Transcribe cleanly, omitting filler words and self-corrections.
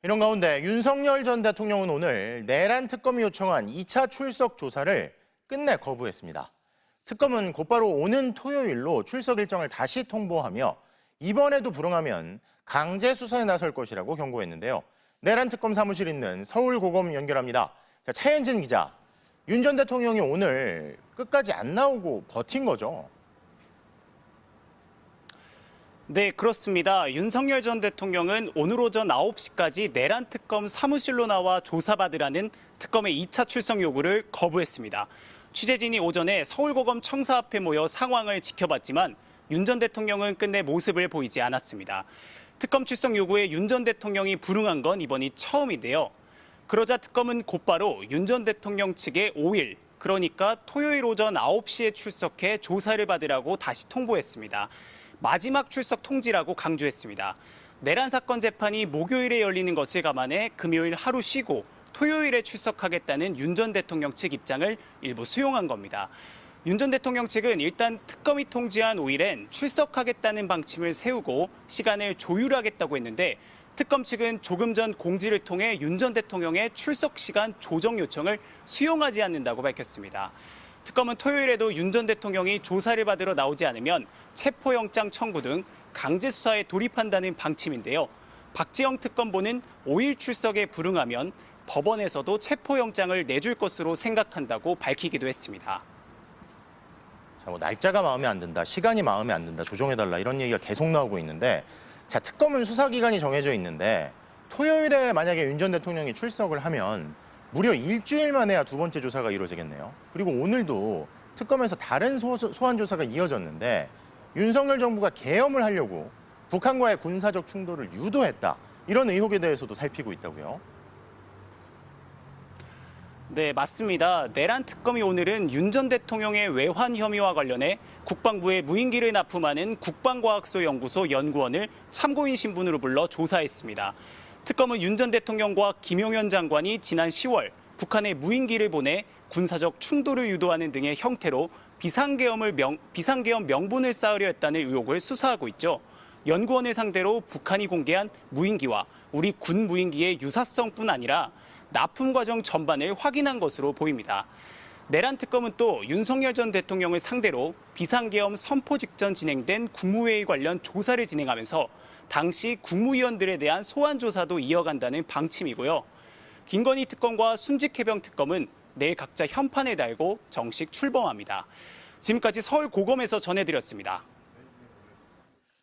이런 가운데 윤석열 전 대통령은 오늘 내란 특검이 요청한 2차 출석 조사를 끝내 거부했습니다. 특검은 곧바로 오는 토요일로 출석 일정을 다시 통보하며 이번에도 불응하면 강제 수사에 나설 것이라고 경고했는데요. 내란 특검 사무실 있는 서울고검 연결합니다. 자, 차현진 기자, 윤 전 대통령이 오늘 끝까지 안 나오고 버틴 거죠? 네, 그렇습니다. 윤석열 전 대통령은 오늘 오전 9시까지 내란 특검 사무실로 나와 조사받으라는 특검의 2차 출석 요구를 거부했습니다. 취재진이 오전에 서울고검 청사 앞에 모여 상황을 지켜봤지만 윤 전 대통령은 끝내 모습을 보이지 않았습니다. 특검 출석 요구에 윤 전 대통령이 불응한 건 이번이 처음인데요. 그러자 특검은 곧바로 윤 전 대통령 측에 5일, 그러니까 토요일 오전 9시에 출석해 조사를 받으라고 다시 통보했습니다. 마지막 출석 통지라고 강조했습니다. 내란 사건 재판이 목요일에 열리는 것을 감안해 금요일 하루 쉬고 토요일에 출석하겠다는 윤 전 대통령 측 입장을 일부 수용한 겁니다. 윤 전 대통령 측은 일단 특검이 통지한 5일엔 출석하겠다는 방침을 세우고 시간을 조율하겠다고 했는데 특검 측은 조금 전 공지를 통해 윤 전 대통령의 출석 시간 조정 요청을 수용하지 않는다고 밝혔습니다. 특검은 토요일에도 윤 전 대통령이 조사를 받으러 나오지 않으면 체포영장 청구 등 강제 수사에 돌입한다는 방침인데요. 박지영 특검보는 5일 출석에 불응하면 법원에서도 체포영장을 내줄 것으로 생각한다고 밝히기도 했습니다. 자, 날짜가 마음에 안 든다, 시간이 마음에 안 든다, 조정해달라 이런 얘기가 계속 나오고 있는데 자, 특검은 수사기간이 정해져 있는데 토요일에 만약에 윤 전 대통령이 출석을 하면 무려 일주일 만에야 두 번째 조사가 이루어지겠네요. 그리고 오늘도 특검에서 다른 소환 조사가 이어졌는데 윤석열 정부가 계엄을 하려고 북한과의 군사적 충돌을 유도했다. 이런 의혹에 대해서도 살피고 있다고요. 네, 맞습니다. 내란 특검이 오늘은 윤 전 대통령의 외환 혐의와 관련해 국방부에 무인기를 납품하는 국방과학소 연구소 연구원을 참고인 신분으로 불러 조사했습니다. 특검은 윤 전 대통령과 김용현 장관이 지난 10월 북한에 무인기를 보내 군사적 충돌을 유도하는 등의 형태로 비상계엄 명분을 쌓으려 했다는 의혹을 수사하고 있죠. 연구원을 상대로 북한이 공개한 무인기와 우리 군 무인기의 유사성뿐 아니라 납품 과정 전반을 확인한 것으로 보입니다. 내란 특검은 또 윤석열 전 대통령을 상대로 비상계엄 선포 직전 진행된 국무회의 관련 조사를 진행하면서 당시 국무위원들에 대한 소환 조사도 이어간다는 방침이고요. 김건희 특검과 순직해병 특검은 내일 각자 현판을 달고 정식 출범합니다. 지금까지 서울고검에서 전해드렸습니다.